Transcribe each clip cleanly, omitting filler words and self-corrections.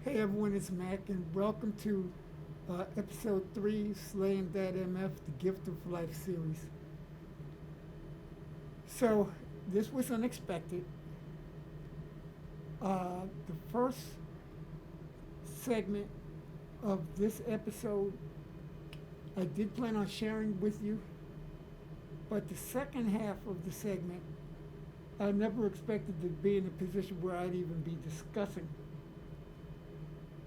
Hey everyone, it's Mac, and welcome to episode 3, Slayin MF, the Gift of Life series. So, this was unexpected. The first segment of this episode I did plan on sharing with you, but the second half of the segment I never expected to be in a position where I'd even be discussing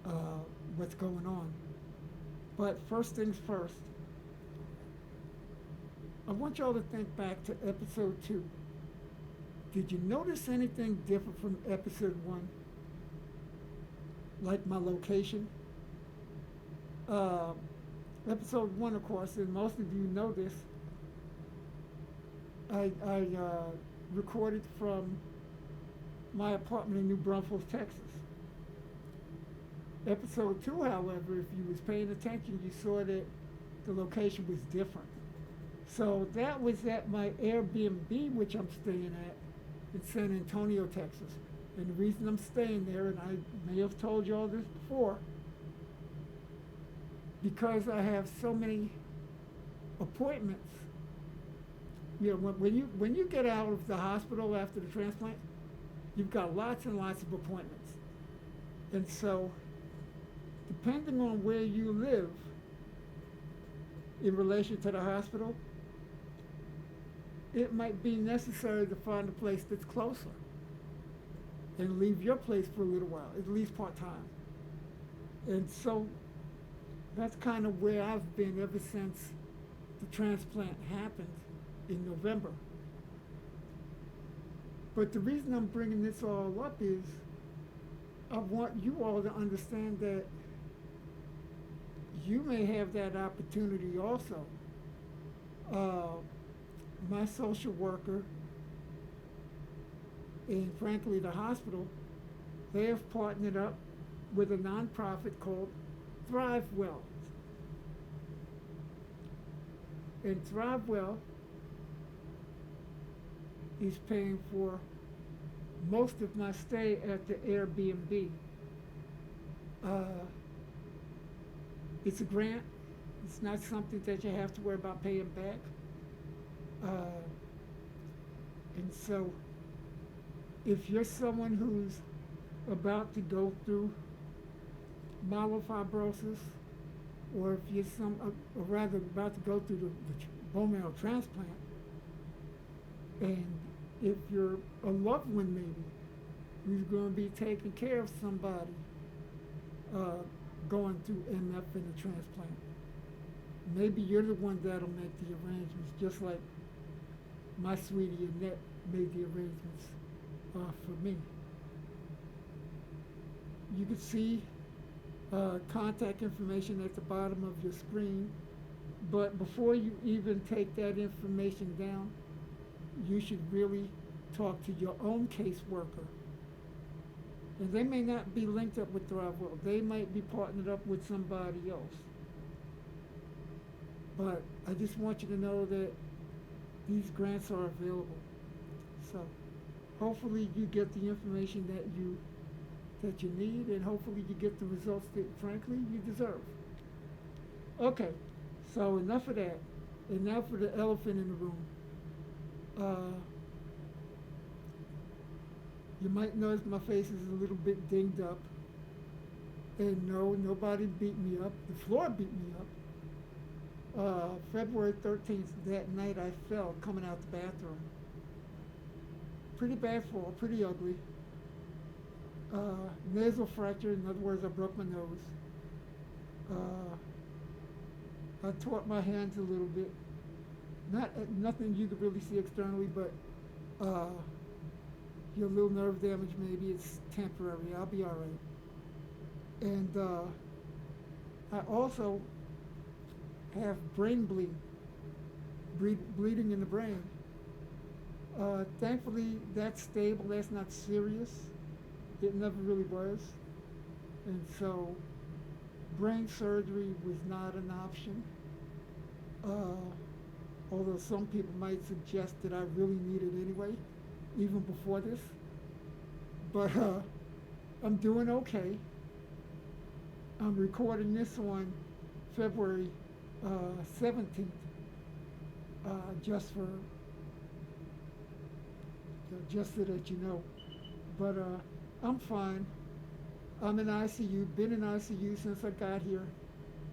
uh, what's going on. But first things first, I want y'all to think back to episode 2. Did you notice anything different from episode 1? Like my location? Uh, Episode 1, of course, and most of you know this, I recorded from my apartment in New Braunfels, Texas. Episode 2, however, if you was paying attention, you saw that the location was different. So that was at my Airbnb, which I'm staying at in San Antonio, Texas. And the reason I'm staying there, and I may have told you all this before, because I have so many appointments. You know, when you get out of the hospital after the transplant, you've got lots and lots of appointments. And so, depending on where you live in relation to the hospital, it might be necessary to find a place that's closer and leave your place for a little while, at least part time. And so that's kind of where I've been ever since the transplant happened in November. But the reason I'm bringing this all up is I want you all to understand that you may have that opportunity also. Uh, my social worker and frankly the hospital, they have partnered up with a nonprofit called Thrive Well. And Thrive Well is paying for most of my stay at the Airbnb. Uh, it's a grant. It's not something that you have to worry about paying back. Uh, and so, if you're someone who's about to go through myelofibrosis, or if you're or rather about to go through the bone marrow transplant, and if you're a loved one maybe who's going to be taking care of somebody uh, going through MF and a transplant, maybe you're the one that'll make the arrangements, just like my sweetie Annette made the arrangements for me. You can see contact information at the bottom of your screen, but before you even take that information down, you should really talk to your own caseworker. And they may not be linked up with ThriveWell. They might be partnered up with somebody else. But I just want you to know that these grants are available. So hopefully you get the information that you need, and hopefully you get the results that frankly you deserve. Okay, so enough of that. And now for the elephant in the room. Uh, you might notice my face is a little bit dinged up. And no, nobody beat me up. The floor beat me up. February 13th, that night I fell coming out the bathroom. Pretty bad fall, pretty ugly. Nasal fracture, in other words, I broke my nose. Uh, I tore up my hands a little bit. Nothing you could really see externally, but your little nerve damage, maybe it's temporary. I'll be all right. And I also have brain bleeding in the brain. Thankfully, that's stable. That's not serious. It never really was. And so, brain surgery was not an option. Although some people might suggest that I really need it anyway, even before this. But I'm doing okay. I'm recording this on February 17th, just for just so that you know. But I'm fine. I'm in ICU. Been in ICU since I got here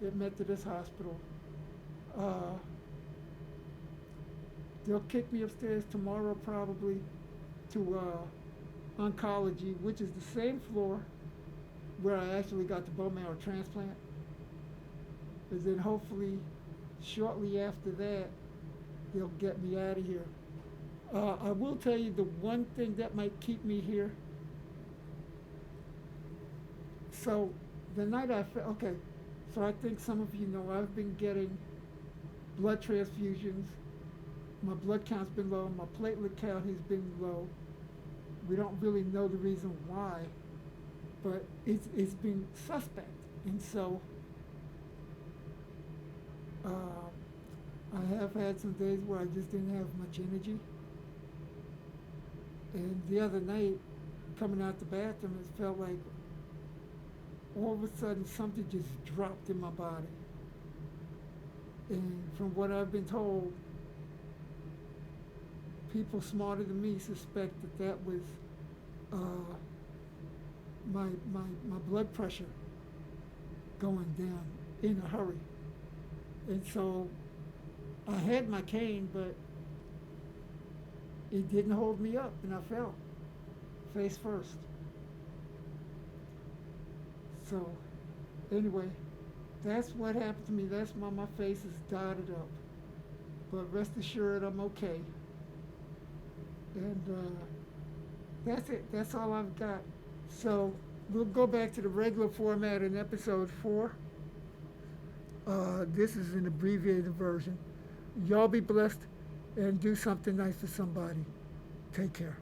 at Methodist Hospital. Uh, they'll kick me upstairs tomorrow probably to oncology, which is the same floor where I actually got the bone marrow transplant. And then hopefully, shortly after that, they'll get me out of here. I will tell you the one thing that might keep me here. So, the night I fell, okay, so I think some of you know I've been getting blood transfusions. My blood count's been low, my platelet count has been low. We don't really know the reason why, but it's been suspect. And so, I have had some days where I just didn't have much energy. And the other night, coming out the bathroom, it felt like all of a sudden something just dropped in my body. And from what I've been told, people smarter than me suspect that that was my blood pressure going down in a hurry. And so I had my cane, but it didn't hold me up, and I fell face first. So anyway, that's what happened to me. That's why my face is dotted up. But rest assured, I'm okay. And that's it. That's all I've got. So we'll go back to the regular format in episode 4. This is an abbreviated version. Y'all be blessed and do something nice for somebody. Take care.